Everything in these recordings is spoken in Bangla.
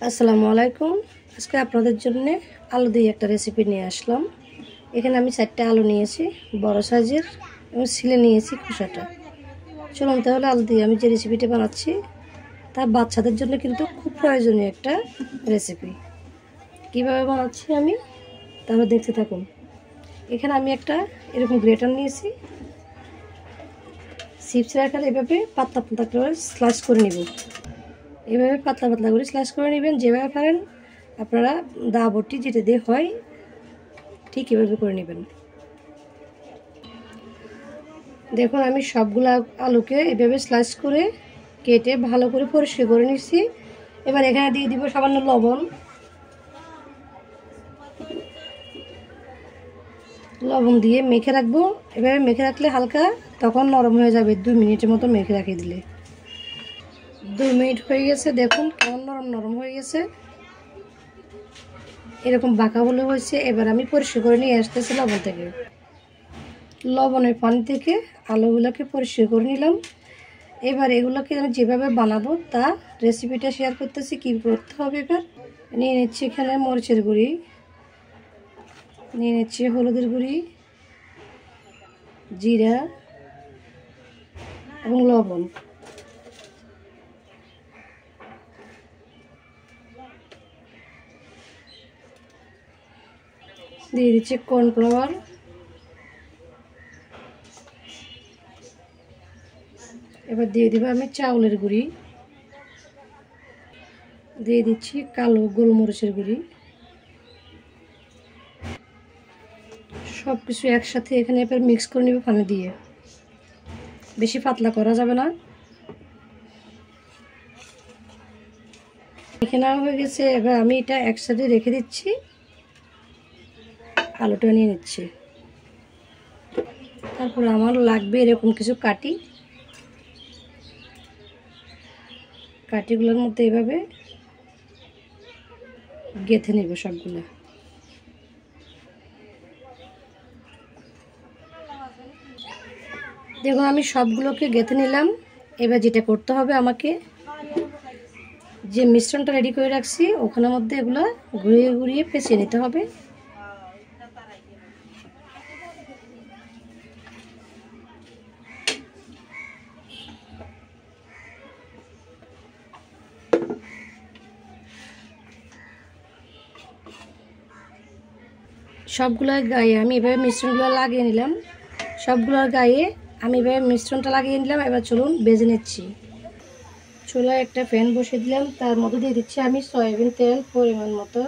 আসসালামু আলাইকুম। আজকে আপনাদের জন্য আলু দিয়ে একটা রেসিপি নিয়ে আসলাম। এখানে আমি 4টা আলু নিয়েছি বড় সাইজের এবং ছিলে নিয়েছি খোসাটা। চলুন তাহলে আলু দিয়ে আমি যে রেসিপিটা বানাচ্ছি তা বাচ্চাদের জন্য কিন্তু খুব প্রয়োজনীয় একটা রেসিপি। কিভাবে বানাচ্ছি আমি তাহলে দেখতে থাকুন। এখানে আমি একটা এরকম গ্রেটার নিয়েছি। চিপসের আকারে এভাবে পাতলা পাতলা করে স্লাইস করে নিব। এভাবে পাতলা পাতলা করে স্লাইস করে নেবেন, যেভাবে পারেন আপনারা দা বটি যেটা দিয়ে হয় ঠিক এভাবে করে নেবেন। দেখুন আমি সবগুলো আলুকে এভাবে স্লাইস করে কেটে ভালো করে পরিষ্কার করে নিচ্ছি। এবার এখানে দিয়ে দিব সামান্য লবণ দিয়ে মেখে রাখবো। এভাবে মেখে রাখলে হালকা তখন নরম হয়ে যাবে। 2 মিনিটের মতো মেখে রাখিয়ে দিলে 2 মিনিট হয়ে গেছে। দেখুন কেমন নরম নরম হয়ে গেছে, এরকম বাঁকা বলে হয়েছে। এবার আমি পরিষ্কার করে নিয়ে আসতেছি লবণ থেকে। লবণের পানি থেকে আলুগুলোকে পরিষ্কার করে নিলাম। এবার এগুলোকে আমি যেভাবে বানাবো তা রেসিপিটা শেয়ার করতেছি। কী করতে হবে এবার নিয়ে নিচ্ছি এখানে মরিচের গুঁড়ি, নিয়ে নিচ্ছি হলুদের গুঁড়ি, জিরা এবং লবণ। দিয়ে দিচ্ছি কর্নফ্লাওয়ার, এবার দিয়ে দিব আমি চাউলের গুঁড়ি, দিয়ে দিচ্ছি কালো গোলমরিচের গুঁড়ি। সব কিছু একসাথে এখানে এবার মিক্স করে নেব পানি দিয়ে। বেশি পাতলা করা যাবে না। এখানে হয়ে গেছে। এবার আমি এটা একসাথে রেখে দিচ্ছি। আলুটা নিয়ে নিচ্ছি। তারপর আমার লাগবে এরকম কিছু কাটিগুলোর মধ্যে এভাবে গেঁথে নেব সবগুলো। দেখুন আমি সবগুলোকে গেঁথে নিলাম। এবার যেটা করতে হবে, আমাকে যে মিশ্রণটা রেডি করে রাখছি ওখানের মধ্যে এগুলো ঘুরিয়ে ঘুরিয়ে পেঁচিয়ে নিতে হবে। সবগুলোর গায়ে আমি এভাবে মিশ্রণগুলো লাগিয়ে নিলাম। সবগুলোর গায়ে আমি এভাবে মিশ্রণটা লাগিয়ে নিলাম। এবার চলুন ভেজে নিচ্ছি। চুলায় একটা প্যান বসিয়ে দিলাম, তার মধ্যে দিয়ে দিচ্ছি আমি সয়াবিন তেল পরিমাণ মতো।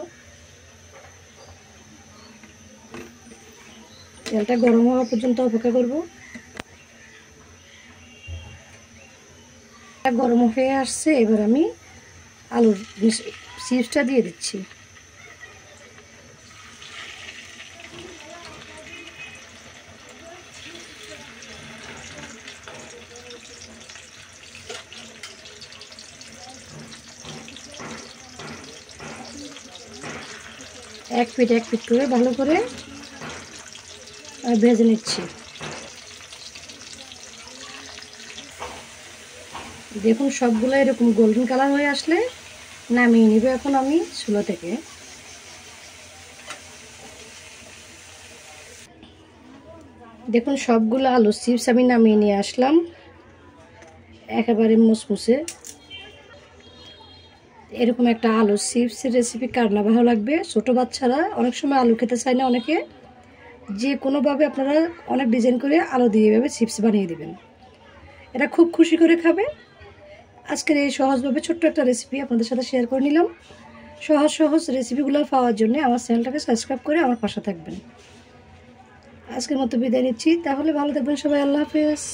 তেলটা গরম হওয়া পর্যন্ত অপেক্ষা করব। গরম হয়ে আসছে। এবার আমি আলুর চিপসটা দিয়ে দিচ্ছি। এক পিঠ করে ভালো করে ভেজে নিচ্ছি। দেখুন সবগুলো এরকম গোল্ডেন কালার হয়ে আসলে নামিয়ে নিব এখন আমি চুলা থেকে। দেখুন সবগুলো আলু চিপস আমি নামিয়ে নিয়ে আসলাম একেবারে মুসমুসে। এরকম একটা আলু চিপসের রেসিপি কার না ভালো লাগবে। ছোটো বাচ্চারা অনেক সময় আলু খেতে চায় না, অনেকে যে কোনোভাবে আপনারা অনেক ডিজাইন করে আলু দিয়ে এভাবে চিপস বানিয়ে দেবেন, এটা খুব খুশি করে খাবে। আজকের এই সহজভাবে ছোট্ট একটা রেসিপি আপনাদের সাথে শেয়ার করে নিলাম। সহজ রেসিপিগুলো পাওয়ার জন্য আমার চ্যানেলটাকে সাবস্ক্রাইব করে আমার পাশে থাকবেন। আজকের মতো বিদায় নিচ্ছি। তাহলে ভালো থাকবেন সবাই। আল্লাহ হাফেজ।